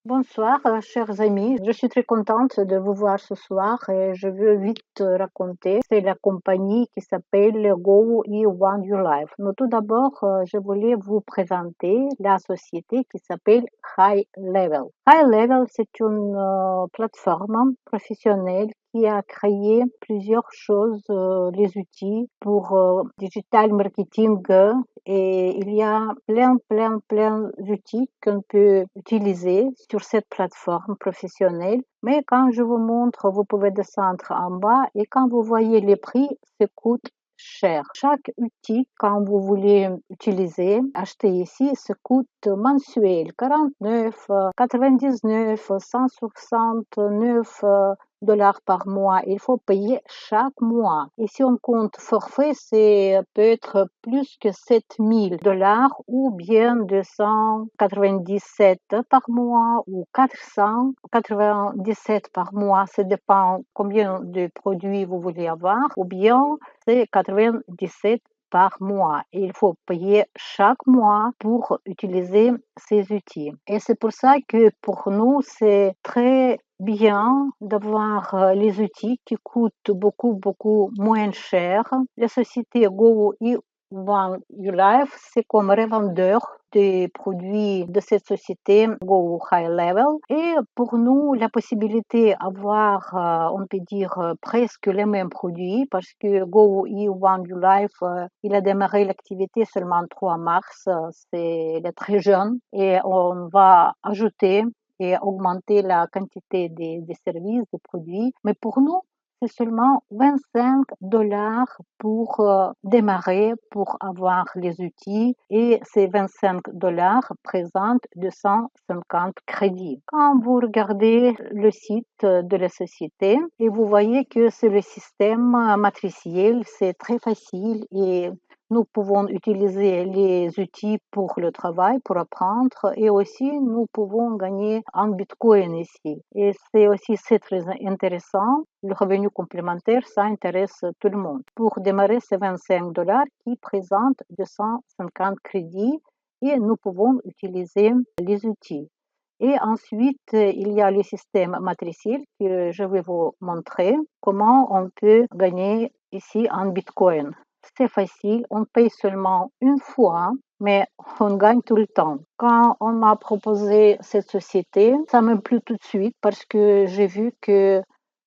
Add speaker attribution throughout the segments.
Speaker 1: Bonsoir, chers amis. Je suis très contente de vous voir ce soir et je veux vite raconter. C'est la compagnie qui s'appelle Go You Want Your Life. Mais tout d'abord, je voulais vous présenter la société qui s'appelle High Level. High Level, c'est une plateforme professionnelle qui a créé plusieurs choses, les outils pour digital marketing et il y a plein d'outils qu'on peut utiliser sur cette plateforme professionnelle. Mais quand je vous montre, vous pouvez descendre en bas et quand vous voyez les prix, ça coûte cher. Chaque outil, quand vous voulez utiliser, acheter ici, ça coûte mensuel 49, 99, 169 dollars par mois. Il faut payer chaque mois. Et si on compte forfait, c'est peut être plus que 7000 dollars ou bien 297 par mois ou 497 par mois. Ça dépend combien de produits vous voulez avoir ou bien c'est 97 par mois. Et il faut payer chaque mois pour utiliser ces outils. Et c'est pour ça que pour nous, c'est très bien d'avoir les outils qui coûtent beaucoup moins cher. La société Go One Your Life, c'est comme revendeur des produits de cette société Go High Level. Et pour nous, la possibilité d'avoir, on peut dire, presque les mêmes produits parce que Go One Your Life, il a démarré l'activité seulement le 3 mars, il est très jeune et on va ajouter et augmenter la quantité des services, des produits. Mais pour nous, c'est seulement 25 dollars pour démarrer, pour avoir les outils et ces 25 dollars présentent 250 crédits. Quand vous regardez le site de la société et vous voyez que c'est le système matriciel, c'est très facile et nous pouvons utiliser les outils pour le travail, pour apprendre et aussi nous pouvons gagner en Bitcoin ici. Et c'est très intéressant. Le revenu complémentaire, ça intéresse tout le monde. Pour démarrer, c'est 25 dollars qui présentent 250 crédits et nous pouvons utiliser les outils. Et ensuite, il y a le système matriciel que je vais vous montrer comment on peut gagner ici en Bitcoin. C'est facile, on paye seulement une fois, mais on gagne tout le temps. Quand on m'a proposé cette société, ça m'a plu tout de suite parce que j'ai vu que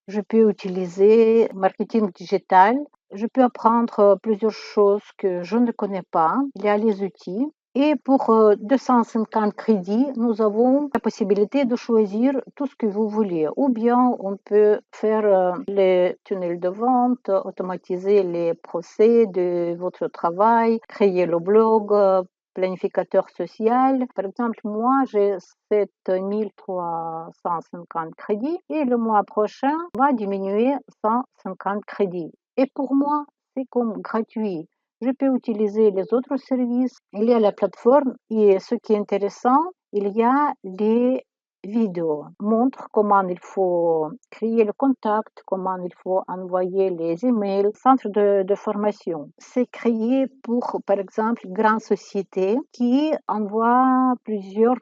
Speaker 1: je peux utiliser marketing digital. Je peux apprendre plusieurs choses que je ne connais pas. Il y a les outils. Et pour 250 crédits, nous avons la possibilité de choisir tout ce que vous voulez. Ou bien on peut faire les tunnels de vente, automatiser les procès de votre travail, créer le blog, planificateur social. Par exemple, moi, j'ai 7350 crédits et le mois prochain va diminuer 150 crédits. Et pour moi, c'est comme gratuit. Je peux utiliser les autres services. Il y a la plateforme et ce qui est intéressant, il y a les vidéos. Montre comment il faut créer le contact, comment il faut envoyer les emails. Centre de formation. C'est créé pour, par exemple, une grande société qui envoie plusieurs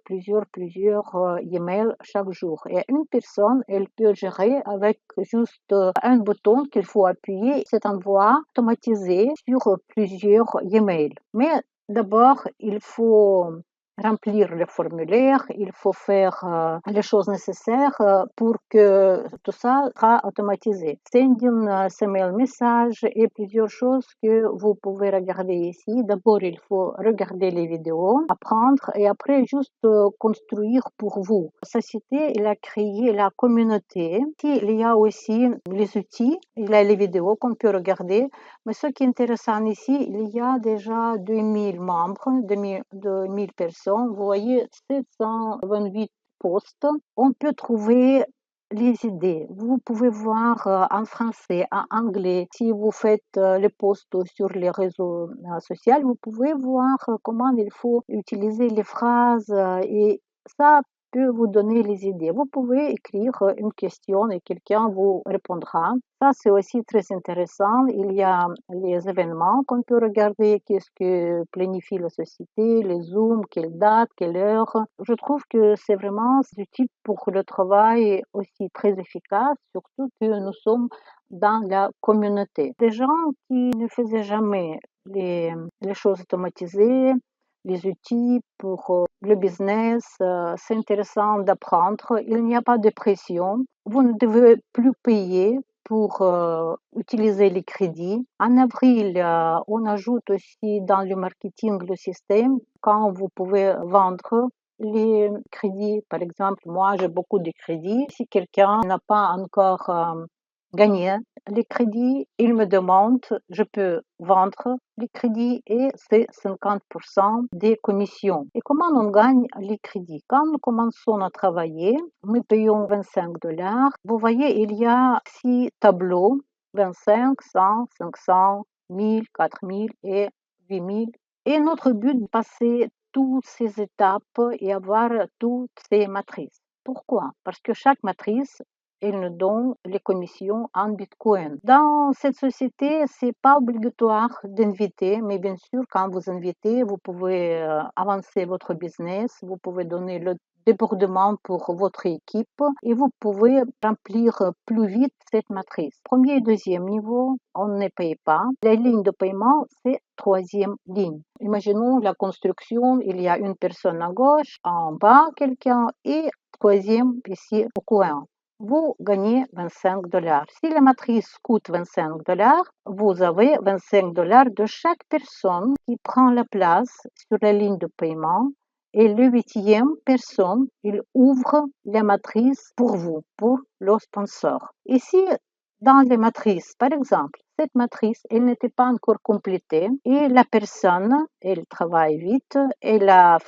Speaker 1: emails chaque jour. Et une personne, elle peut gérer avec juste un bouton qu'il faut appuyer. C'est envoi automatisé sur plusieurs emails. Mais d'abord, il faut remplir le formulaire, il faut faire les choses nécessaires pour que tout ça sera automatisé. Sending, email message et plusieurs choses que vous pouvez regarder ici. D'abord, il faut regarder les vidéos, apprendre et après juste construire pour vous. La société, elle a créé la communauté. Il y a aussi les outils, il y a les vidéos qu'on peut regarder. Mais ce qui est intéressant ici, il y a déjà 2000 membres, 2000 personnes. Vous voyez, 728 posts. On peut trouver les idées. Vous pouvez voir en français, en anglais. Si vous faites les posts sur les réseaux sociaux, vous pouvez voir comment il faut utiliser les phrases et ça peut vous donner les idées. Vous pouvez écrire une question et quelqu'un vous répondra. Ça, c'est aussi très intéressant. Il y a les événements qu'on peut regarder, qu'est-ce que planifie la société, les Zooms, quelle date, quelle heure. Je trouve que c'est vraiment utile pour le travail aussi très efficace, surtout que nous sommes dans la communauté. Des gens qui ne faisaient jamais les choses automatisées, les outils pour le business, c'est intéressant d'apprendre. Il n'y a pas de pression. Vous ne devez plus payer pour utiliser les crédits. En avril, on ajoute aussi dans le marketing le système quand vous pouvez vendre les crédits. Par exemple, moi, j'ai beaucoup de crédits. Si quelqu'un n'a pas encore gagné les crédits, il me demande, je peux vendre les crédits et c'est 50% des commissions. Et comment on gagne les crédits? Quand nous commençons à travailler, nous payons $25. Vous voyez, il y a 6 tableaux, 25, 100, 500, 1000, 4000 et 8000. Et notre but est de passer toutes ces étapes et avoir toutes ces matrices. Pourquoi? Parce que chaque matrice elle nous donne les commissions en Bitcoin. Dans cette société, c'est pas obligatoire d'inviter, mais bien sûr, quand vous invitez, vous pouvez avancer votre business, vous pouvez donner le débordement pour votre équipe et vous pouvez remplir plus vite cette matrice. Premier et deuxième niveau, on ne paye pas. La ligne de paiement, c'est troisième ligne. Imaginons la construction, il y a une personne à gauche, en bas quelqu'un et troisième ici au coin. Vous gagnez $25. Si la matrice coûte $25, vous avez $25 de chaque personne qui prend la place sur la ligne de paiement. Et le huitième personne, il ouvre la matrice pour vous, pour le sponsor. Ici, dans les matrices, par exemple, cette matrice, elle n'était pas encore complétée et la personne, elle travaille vite, elle a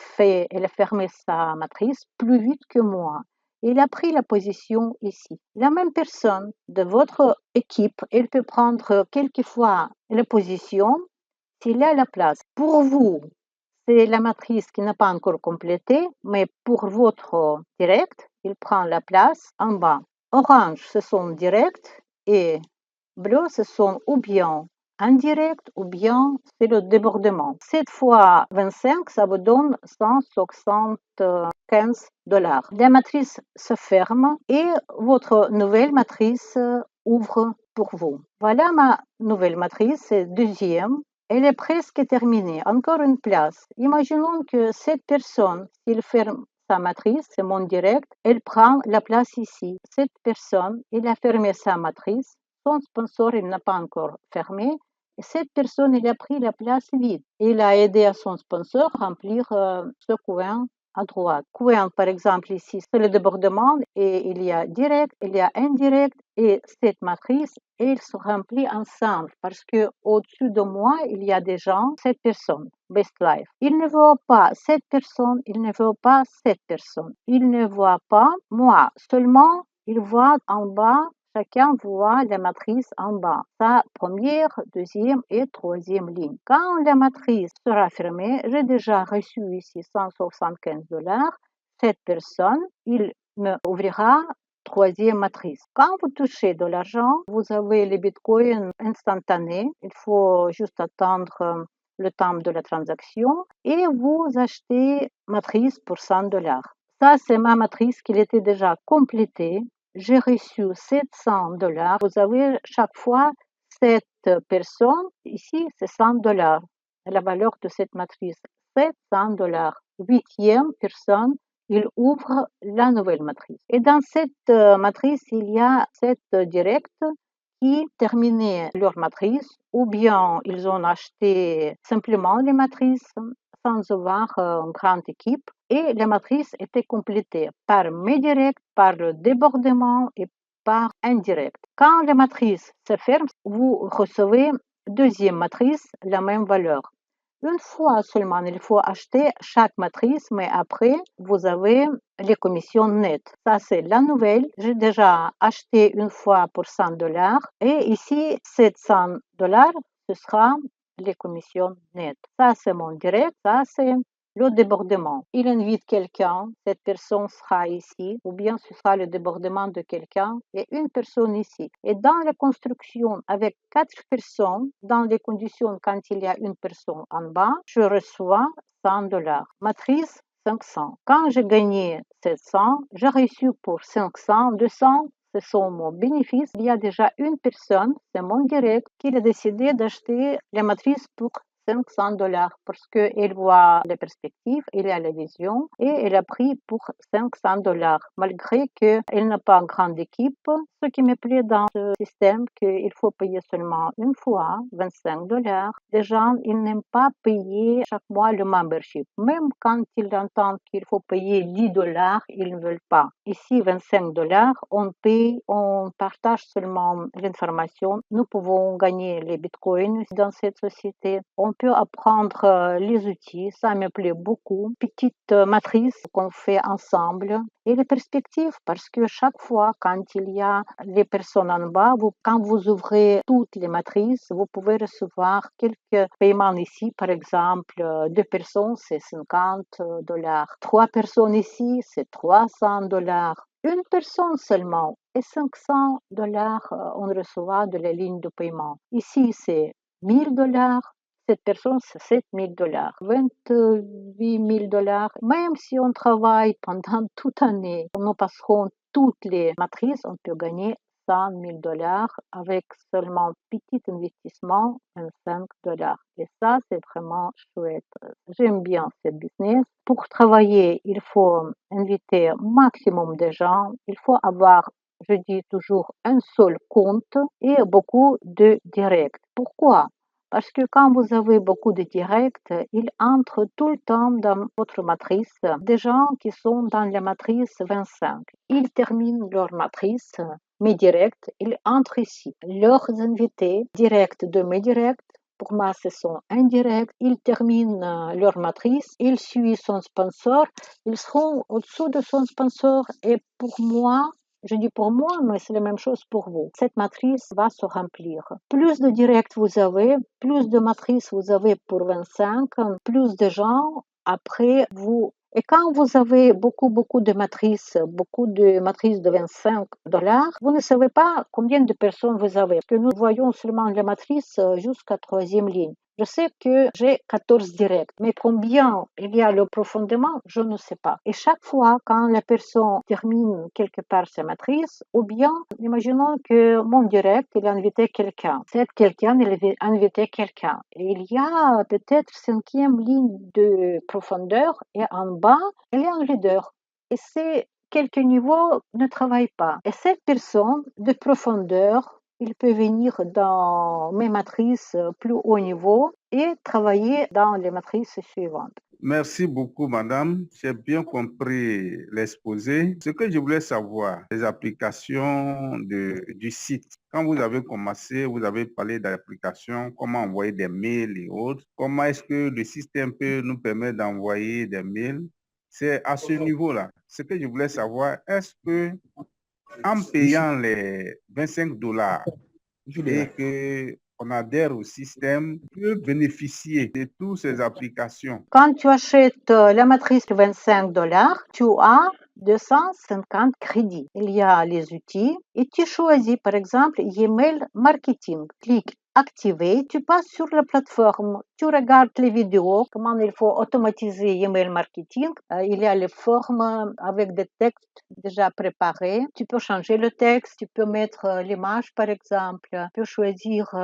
Speaker 1: fermé sa matrice plus vite que moi. Il a pris la position ici. La même personne de votre équipe, elle peut prendre quelquefois la position s'il a la place. Pour vous, c'est la matrice qui n'est pas encore complétée, mais pour votre direct, il prend la place en bas. Orange, ce sont directs et bleu, ce sont ou bien indirect ou bien c'est le débordement. 7 fois 25, ça vous donne $175. La matrice se ferme et votre nouvelle matrice ouvre pour vous. Voilà ma nouvelle matrice, c'est deuxième. Elle est presque terminée. Encore une place. Imaginons que cette personne, s'il ferme sa matrice, c'est mon direct, elle prend la place ici. Cette personne, il a fermé sa matrice. Son sponsor, il n'a pas encore fermé. Et cette personne, il a pris la place vide. Il a aidé à son sponsor à remplir ce coin à droite. Coin, par exemple, ici, c'est le débordement et il y a direct, il y a indirect et cette matrice, elle se remplit ensemble parce que au-dessus de moi, il y a des gens, cette personne, Best Life. Il ne voit pas cette personne, il ne voit pas cette personne. Il ne voit pas moi, seulement il voit en bas. Chacun voit la matrice en bas, sa première, deuxième et troisième ligne. Quand la matrice sera fermée, j'ai déjà reçu ici $175. Cette personne, il me ouvrira troisième matrice. Quand vous touchez de l'argent, vous avez les bitcoins instantanés. Il faut juste attendre le temps de la transaction et vous achetez matrice pour $100. Ça, c'est ma matrice qui était déjà complétée. J'ai reçu $700. Vous avez chaque fois 7 personnes. Ici, c'est $100. La valeur de cette matrice, $700. Huitième personne, il ouvre la nouvelle matrice. Et dans cette matrice, il y a 7 directs qui terminaient leur matrice ou bien ils ont acheté simplement les matrices sans avoir une grande équipe et la matrice était complétée par mes directs, par le débordement et par indirect. Quand la matrice se ferme, vous recevez deuxième matrice, la même valeur. Une fois seulement, il faut acheter chaque matrice, mais après, vous avez les commissions nettes. Ça, c'est la nouvelle. J'ai déjà acheté une fois pour $100 et ici, $700, ce sera les commissions nettes. Ça, c'est mon direct. Ça, c'est le débordement. Il invite quelqu'un, cette personne sera ici, ou bien ce sera le débordement de quelqu'un et une personne ici. Et dans la construction avec 4 personnes, dans les conditions quand il y a une personne en bas, je reçois $100. Matrice 500. Quand j'ai gagné 700, j'ai reçu pour 500, 200. Ce sont mon bénéfice. Il y a déjà une personne, c'est mon direct, qui a décidé d'acheter la matrice pour $500 parce qu'elle voit les perspectives, elle a la vision et elle a pris pour $500 malgré qu'elle n'a pas une grande équipe. Ce qui me plaît dans ce système, qu'il faut payer seulement une fois $25. Les gens, ils n'aiment pas payer chaque mois le membership. Même quand ils entendent qu'il faut payer $10, ils ne veulent pas. Ici, $25, on paye, on partage seulement l'information. Nous pouvons gagner les bitcoins dans cette société. On peut apprendre les outils, ça me plaît beaucoup. Petite matrice qu'on fait ensemble. Et les perspectives, parce que chaque fois, quand il y a les personnes en bas, quand vous ouvrez toutes les matrices, vous pouvez recevoir quelques paiements ici. Par exemple, 2 personnes, c'est $50. 3 personnes ici, c'est $300. Une personne seulement et $500, on reçoit de la ligne de paiement. Ici, c'est $1000. Cette personne, c'est $7000, $28 000. Même si on travaille pendant toute l'année, nous passerons toutes les matrices, on peut gagner $100 000 avec seulement petit investissement, $25. Et ça, c'est vraiment chouette. J'aime bien ce business. Pour travailler, il faut inviter un maximum de gens. Il faut avoir, je dis toujours, un seul compte et beaucoup de directs. Pourquoi? Parce que quand vous avez beaucoup de directs, ils entrent tout le temps dans votre matrice. Des gens qui sont dans la matrice 25, ils terminent leur matrice, mes directs, ils entrent ici. Leurs invités directs de mes directs, pour moi, ce sont indirects. Ils terminent leur matrice, ils suivent son sponsor, ils seront au-dessous de son sponsor. Et pour moi, je dis pour moi, mais c'est la même chose pour vous. Cette matrice va se remplir. Plus de directs vous avez, plus de matrices vous avez pour 25, plus de gens, après vous. Et quand vous avez beaucoup de matrices de $25, vous ne savez pas combien de personnes vous avez. Parce que nous voyons seulement les matrices jusqu'à troisième ligne. Je sais que j'ai 14 directs, mais combien il y a le profondément, je ne sais pas. Et chaque fois, quand la personne termine quelque part sa matrice, ou bien, imaginons que mon direct, il a invité quelqu'un. Cet quelqu'un, il a invité quelqu'un. Et il y a peut-être cinquième ligne de profondeur, et en bas, il y a un leader. Et ces quelques niveaux ne travaillent pas. Et cette personne de profondeur, il peut venir dans mes matrices plus haut niveau et travailler dans les matrices suivantes.
Speaker 2: Merci beaucoup, madame. J'ai bien compris l'exposé. Ce que je voulais savoir, les applications du site. Quand vous avez commencé, vous avez parlé d'applications, comment envoyer des mails et autres. Comment est-ce que le système peut nous permettre d'envoyer des mails? C'est à ce niveau-là. Ce que je voulais savoir, est-ce que en payant les $25 et qu'on adhère au système, peut bénéficier de toutes ces applications?
Speaker 1: Quand tu achètes la matrice de $25, tu as 250 crédits. Il y a les outils et tu choisis par exemple email marketing. Clique activer, tu passes sur la plateforme, tu regardes les vidéos, comment il faut automatiser email marketing. Il y a les formes avec des textes déjà préparés. Tu peux changer le texte, tu peux mettre l'image par exemple, tu peux choisir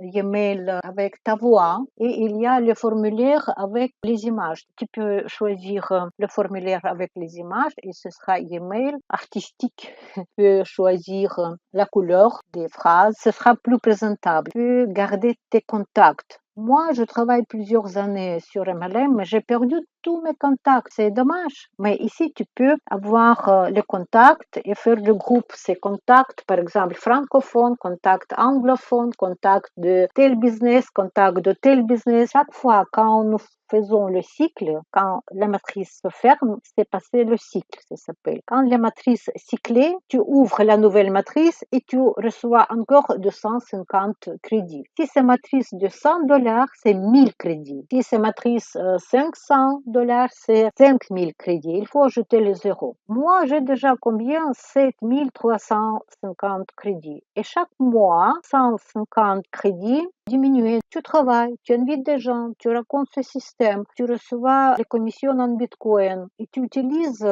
Speaker 1: email avec ta voix et il y a le formulaire avec les images. Tu peux choisir le formulaire avec les images et ce sera email artistique. Tu peux choisir la couleur des phrases, ce sera plus présentable. Tu peux garder tes contacts. Moi, je travaille plusieurs années sur MLM, mais j'ai perdu tous mes contacts. C'est dommage. Mais ici, tu peux avoir les contacts et faire le groupe. Ces contacts, par exemple, francophones, contacts anglophones, contacts de tel business, contacts de tel business. Chaque fois, quand nous faisons le cycle. Quand la matrice se ferme, c'est passé le cycle, ça s'appelle. Quand la matrice est cyclée, tu ouvres la nouvelle matrice et tu reçois encore 250 crédits. Si c'est matrice de $100, c'est 1000 crédits. Si c'est matrice $500, c'est 5000 crédits. Il faut ajouter les zéros. Moi, j'ai déjà combien? 7350 crédits. Et chaque mois, 150 crédits diminués. Tu travailles, tu invites des gens, tu racontes ce système, tu reçois les commissions en Bitcoin et tu utilises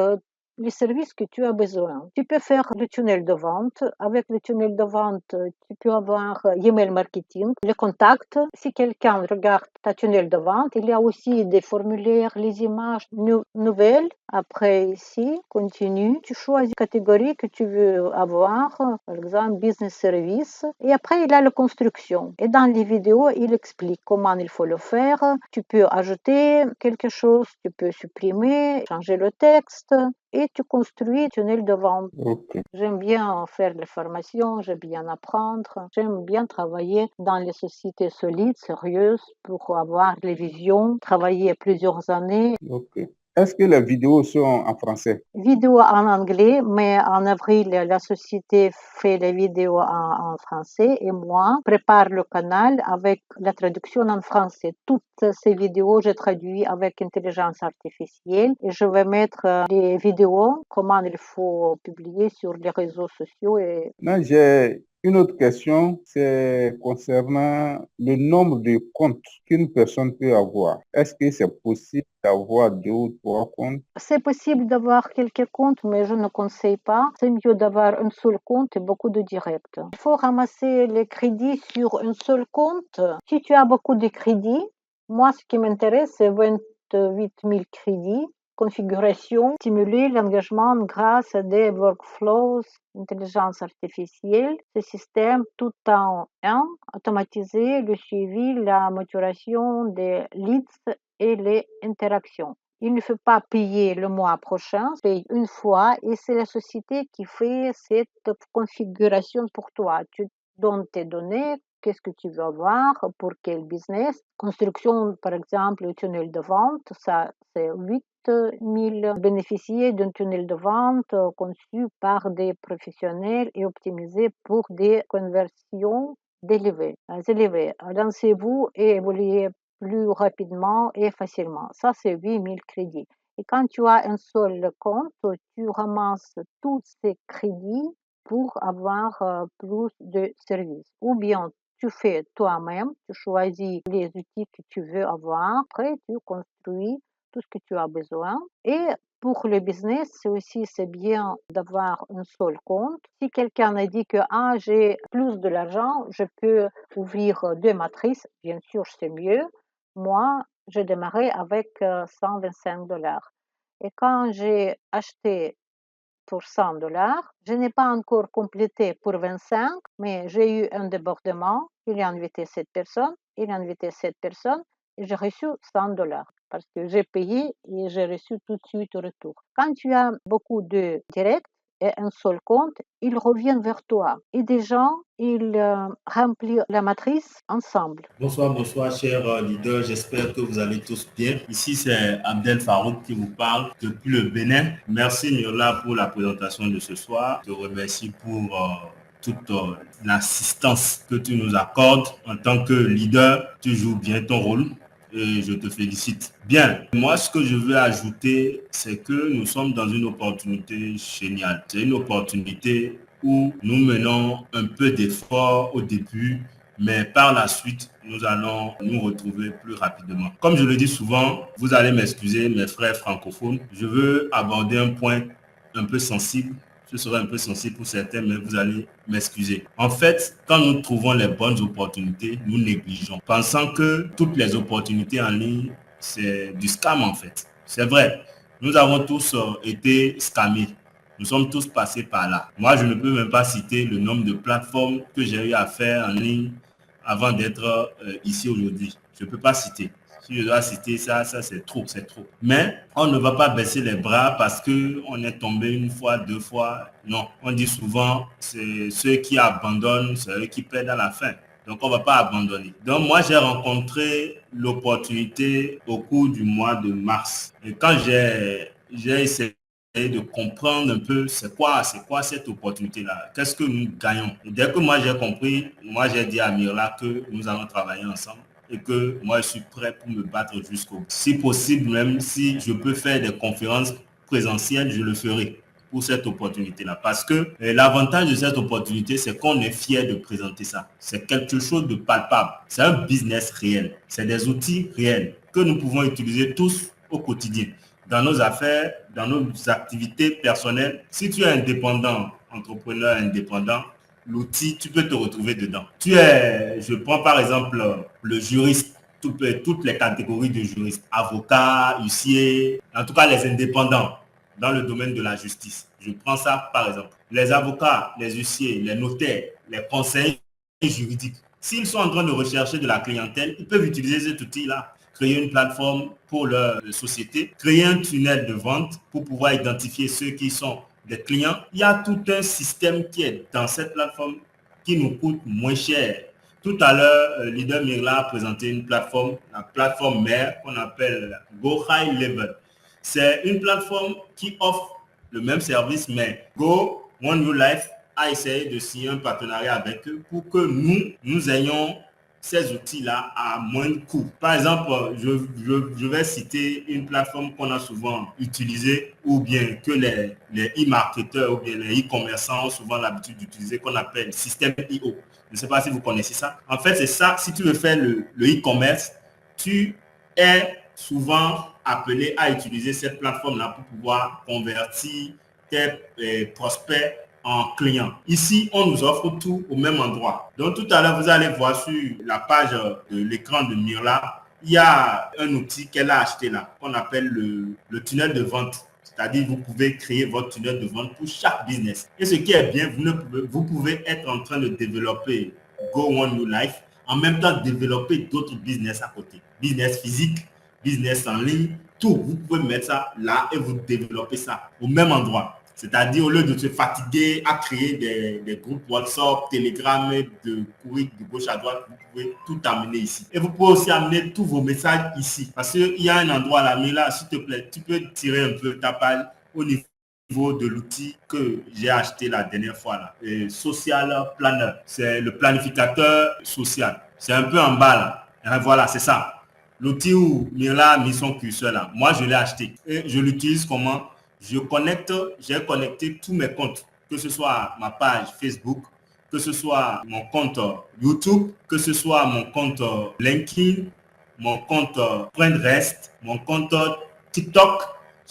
Speaker 1: les services que tu as besoin. Tu peux faire le tunnel de vente. Avec le tunnel de vente, tu peux avoir email marketing, les contacts. Si quelqu'un regarde ta tunnel de vente, il y a aussi des formulaires, les images nouvelles. Après ici, continue. Tu choisis la catégorie que tu veux avoir, par exemple business service. Et après, il y a la construction. Et dans les vidéos, il explique comment il faut le faire. Tu peux ajouter quelque chose, tu peux supprimer, changer le texte. Et tu construis un tunnel de vente.
Speaker 2: Ok.
Speaker 1: J'aime bien faire les formations, j'aime bien apprendre, j'aime bien travailler dans les sociétés solides, sérieuses, pour avoir les visions, travailler plusieurs années.
Speaker 2: Ok. Est-ce que les vidéos sont en français?
Speaker 1: Vidéo en anglais, mais en avril, la société fait les vidéos en français et moi prépare le canal avec la traduction en français. Toutes ces vidéos, je traduis avec intelligence artificielle et je vais mettre les vidéos, comment il faut publier sur les réseaux sociaux.
Speaker 2: Non, j'ai une autre question, c'est concernant le nombre de comptes qu'une personne peut avoir. Est-ce que c'est possible d'avoir 2 ou 3 comptes?
Speaker 1: C'est possible d'avoir quelques comptes, mais je ne conseille pas. C'est mieux d'avoir un seul compte et beaucoup de directs. Il faut ramasser les crédits sur un seul compte. Si tu as beaucoup de crédits, moi, ce qui m'intéresse, c'est 28 000 crédits. Configuration, stimuler l'engagement grâce à des workflows, intelligence artificielle, ce système tout en un, automatiser le suivi, la maturation des leads et les interactions. Il ne faut pas payer le mois prochain, paye une fois et c'est la société qui fait cette configuration pour toi. Tu donnes tes données, qu'est-ce que tu veux avoir, pour quel business. Construction, par exemple, le tunnel de vente, ça c'est 8000 bénéficiaires d'un tunnel de vente conçu par des professionnels et optimisé pour des conversions élevées. Lancez-vous et évoluez plus rapidement et facilement. Ça, c'est 8000 crédits. Et quand tu as un seul compte, tu ramasses tous ces crédits pour avoir plus de services. Ou bien tu fais toi-même, tu choisis les outils que tu veux avoir, après tu construis tout ce que tu as besoin. Et pour le business, c'est bien d'avoir un seul compte. Si quelqu'un a dit que j'ai plus de l'argent, je peux ouvrir 2 matrices, bien sûr, c'est mieux. Moi, j'ai démarré avec $125. Et quand j'ai acheté pour $100, je n'ai pas encore complété pour 25, mais j'ai eu un débordement. Il a invité cette personne, il a invité cette personne, et j'ai reçu $100 parce que j'ai payé et j'ai reçu tout de suite au retour. Quand tu as beaucoup de directs et un seul compte, ils reviennent vers toi. Et des gens, ils remplissent la matrice ensemble.
Speaker 3: Bonsoir, bonsoir, chers leaders. J'espère que vous allez tous bien. Ici, c'est Abdel Farouk qui vous parle depuis le Bénin. Merci, Miola, pour la présentation de ce soir. Je te remercie pour toute l'assistance que tu nous accordes. En tant que leader, tu joues bien ton rôle et je te félicite. Bien, moi, ce que je veux ajouter, c'est que nous sommes dans une opportunité géniale. C'est une opportunité où nous menons un peu d'effort au début, mais par la suite, nous allons nous retrouver plus rapidement. Comme je le dis souvent, vous allez m'excuser, mes frères francophones, je veux aborder un point un peu sensible. Ce sera un peu sensible pour certains, mais vous allez m'excuser. En fait, quand nous trouvons les bonnes opportunités, nous négligeons, pensant que toutes les opportunités en ligne, c'est du scam en fait. C'est vrai, nous avons tous été scammés. Nous sommes tous passés par là. Moi, je ne peux même pas citer le nombre de plateformes que j'ai eu à faire en ligne avant d'être ici aujourd'hui. Je ne peux pas citer. Si je dois citer ça, c'est trop, c'est trop. Mais on ne va pas baisser les bras parce qu'on est tombé une fois, 2 fois. Non, on dit souvent, c'est ceux qui abandonnent, c'est eux qui perdent à la fin. Donc, on ne va pas abandonner. Donc, moi, j'ai rencontré l'opportunité au cours du mois de mars. Et quand j'ai essayé de comprendre un peu c'est quoi cette opportunité-là, qu'est-ce que nous gagnons. Et dès que moi, j'ai compris, moi, j'ai dit à Mirla que nous allons travailler ensemble et que moi, je suis prêt pour me battre jusqu'au bout. Si possible, même si je peux faire des conférences présentielles, je le ferai pour cette opportunité-là. Parce que l'avantage de cette opportunité, c'est qu'on est fier de présenter ça. C'est quelque chose de palpable. C'est un business réel. C'est des outils réels que nous pouvons utiliser tous au quotidien. Dans nos affaires, dans nos activités personnelles. Si tu es indépendant, entrepreneur indépendant, l'outil, tu peux te retrouver dedans. Je prends par exemple le juriste, toutes les catégories de juristes, avocats, huissiers, en tout cas les indépendants dans le domaine de la justice. Je prends ça par exemple. Les avocats, les huissiers, les notaires, les conseillers juridiques, s'ils sont en train de rechercher de la clientèle, ils peuvent utiliser cet outil-là. Créer une plateforme pour leur société, créer un tunnel de vente pour pouvoir identifier ceux qui sont des clients. Il y a tout un système qui est dans cette plateforme qui nous coûte moins cher. Tout à l'heure, Leader Mirla a présenté une plateforme, la plateforme mère qu'on appelle Go High Level. C'est une plateforme qui offre le même service, mais Go One New Life a essayé de signer un partenariat avec eux pour que nous ayons ces outils-là à moindre coût. Par exemple, je vais citer une plateforme qu'on a souvent utilisée ou bien que les e-marketeurs ou bien les e-commerçants ont souvent l'habitude d'utiliser, qu'on appelle Système.io. Je ne sais pas si vous connaissez ça. En fait, c'est ça. Si tu veux faire le e-commerce, tu es souvent appelé à utiliser cette plateforme-là pour pouvoir convertir tes prospects en clients. Ici, on nous offre tout au même endroit. Donc, tout à l'heure, vous allez voir sur la page de l'écran de Mirla, il y a un outil qu'elle a acheté là, qu'on appelle le tunnel de vente. C'est-à-dire, vous pouvez créer votre tunnel de vente pour chaque business. Et ce qui est bien, vous pouvez être en train de développer Go One New Life, en même temps développer d'autres business à côté. Business physique, business en ligne, tout. Vous pouvez mettre ça là et vous développez ça au même endroit. C'est-à-dire, au lieu de se fatiguer à créer des groupes WhatsApp, Telegram, de courir de gauche à droite, vous pouvez tout amener ici. Et vous pouvez aussi amener tous vos messages ici. Parce qu'il y a un endroit là, mais là, s'il te plaît, tu peux tirer un peu ta page au niveau de l'outil que j'ai acheté la dernière fois là. Social Planner. C'est le planificateur social. C'est un peu en bas là. Et voilà, c'est ça. L'outil où Mirla a mis son curseur là. Moi, je l'ai acheté. Et je l'utilise comment? J'ai connecté tous mes comptes, que ce soit ma page Facebook, que ce soit mon compte YouTube, que ce soit mon compte LinkedIn, mon compte Pinterest, mon compte TikTok.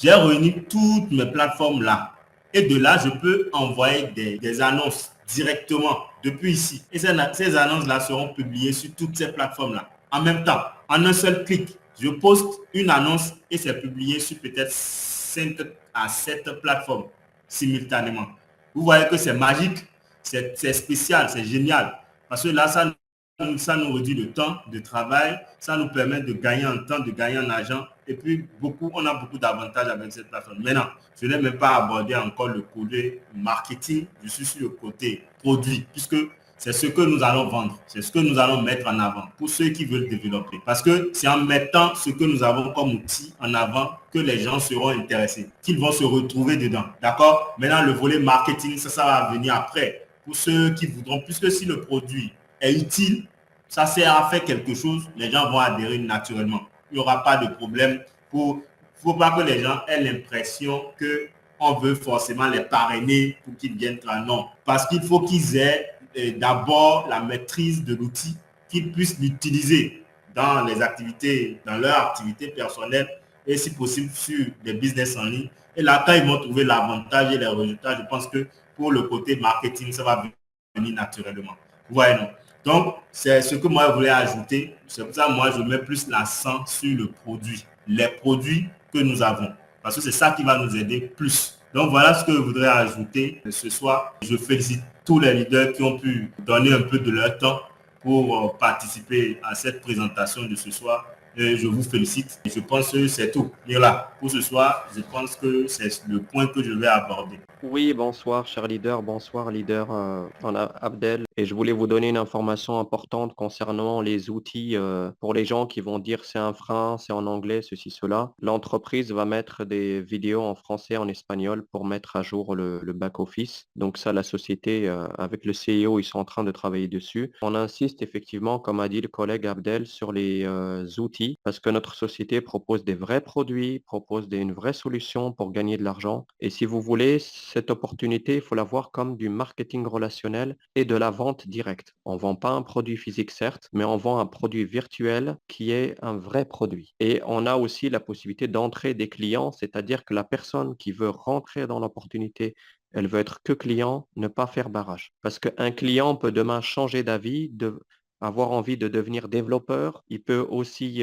Speaker 3: J'ai réuni toutes mes plateformes là. Et de là, je peux envoyer des annonces directement depuis ici. Et ces annonces-là seront publiées sur toutes ces plateformes-là. En même temps, en un seul clic, je poste une annonce et c'est publié sur peut-être 5 à 7 plateformes simultanément. Vous voyez que c'est magique, c'est spécial, c'est génial. Parce que là, ça nous réduit le temps de travail, ça nous permet de gagner en temps, de gagner en argent. Et puis, on a beaucoup d'avantages avec cette plateforme. Maintenant, je n'ai même pas abordé encore le côté marketing, je suis sur le côté produit, puisque c'est ce que nous allons vendre, c'est ce que nous allons mettre en avant pour ceux qui veulent développer. Parce que c'est en mettant ce que nous avons comme outil en avant que les gens seront intéressés, qu'ils vont se retrouver dedans. D'accord? Maintenant, le volet marketing, ça va venir après. Pour ceux qui voudront, puisque si le produit est utile, ça sert à faire quelque chose, les gens vont adhérer naturellement. Il n'y aura pas de problème. Il ne faut pas que les gens aient l'impression qu'on veut forcément les parrainer pour qu'ils viennent. Non, parce qu'il faut qu'ils aient d'abord la maîtrise de l'outil, qu'ils puissent l'utiliser dans leur activité personnelle et si possible sur des business en ligne. Et là, quand ils vont trouver l'avantage et les résultats, je pense que pour le côté marketing, ça va venir naturellement. Vous voyez, non? Donc, c'est ce que moi, je voulais ajouter. C'est pour ça que moi, je mets plus l'accent sur le produit, les produits que nous avons. Parce que c'est ça qui va nous aider plus. Donc, voilà ce que je voudrais ajouter ce soir. Je félicite tous les leaders qui ont pu donner un peu de leur temps pour participer à cette présentation de ce soir. et je vous félicite. Je pense que c'est tout. Voilà, pour ce soir, je pense que c'est le point que je vais aborder.
Speaker 4: Oui, bonsoir, cher leader. Bonsoir, leader Abdel. Et je voulais vous donner une information importante concernant les outils pour les gens qui vont dire c'est un frein, c'est en anglais, ceci, cela. L'entreprise va mettre des vidéos en français, en espagnol pour mettre à jour le back-office. Donc ça, la société, avec le CEO, ils sont en train de travailler dessus. On insiste effectivement, comme a dit le collègue Abdel, sur les outils parce que notre société propose des vrais produits, propose une vraie solution pour gagner de l'argent. Et si vous voulez, cette opportunité, il faut la voir comme du marketing relationnel et de la vente directe. On ne vend pas un produit physique, certes, mais on vend un produit virtuel qui est un vrai produit. Et on a aussi la possibilité d'entrer des clients, c'est-à-dire que la personne qui veut rentrer dans l'opportunité, elle veut être que client, ne pas faire barrage. Parce qu'un client peut demain changer d'avis, avoir envie de devenir développeur. Il peut aussi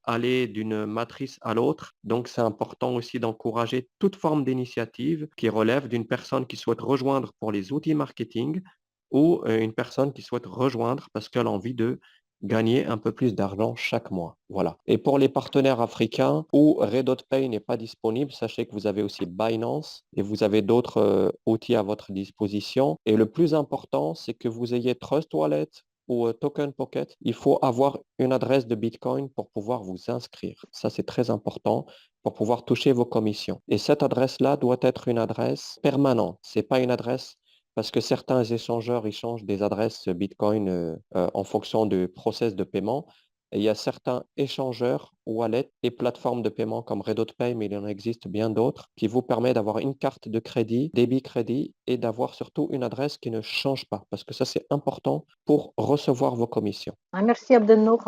Speaker 4: aller d'une matrice à l'autre. Donc, c'est important aussi d'encourager toute forme d'initiative qui relève d'une personne qui souhaite rejoindre pour les outils marketing ou une personne qui souhaite rejoindre parce qu'elle a envie de gagner un peu plus d'argent chaque mois. Voilà. Et pour les partenaires africains où Redot-Pay n'est pas disponible, sachez que vous avez aussi Binance et vous avez d'autres outils à votre disposition. Et le plus important, c'est que vous ayez Trust Wallet ou Token Pocket, il faut avoir une adresse de Bitcoin pour pouvoir vous inscrire. Ça, c'est très important pour pouvoir toucher vos commissions. Et cette adresse-là doit être une adresse permanente. C'est pas une adresse parce que certains échangeurs ils changent des adresses Bitcoin en fonction du process de paiement. Et il y a certains échangeurs, wallets et plateformes de paiement comme Redot-Pay, mais il en existe bien d'autres, qui vous permettent d'avoir une carte de crédit, débit crédit, et d'avoir surtout une adresse qui ne change pas, parce que ça, c'est important pour recevoir vos commissions.
Speaker 1: Merci Abdelnour,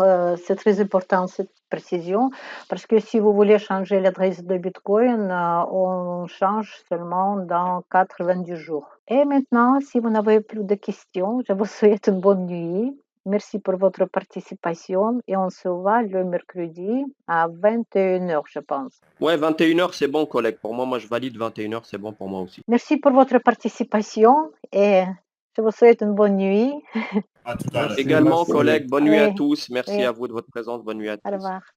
Speaker 1: c'est très important cette précision, parce que si vous voulez changer l'adresse de Bitcoin, on change seulement dans 90 jours. Et maintenant, si vous n'avez plus de questions, je vous souhaite une bonne nuit. Merci pour votre participation et on se voit le mercredi à 21h, je pense.
Speaker 4: Ouais, 21h, c'est bon, collègue. Pour moi, je valide 21h, c'est bon pour moi aussi.
Speaker 1: Merci pour votre participation et je vous souhaite une bonne nuit.
Speaker 3: À tout à l'heure.
Speaker 4: Également,
Speaker 2: merci.
Speaker 4: collègue, bonne nuit à
Speaker 1: Oui,
Speaker 4: tous. Merci
Speaker 1: oui.
Speaker 4: à vous de votre présence. Bonne nuit à
Speaker 1: Au
Speaker 4: tous.
Speaker 1: revoir.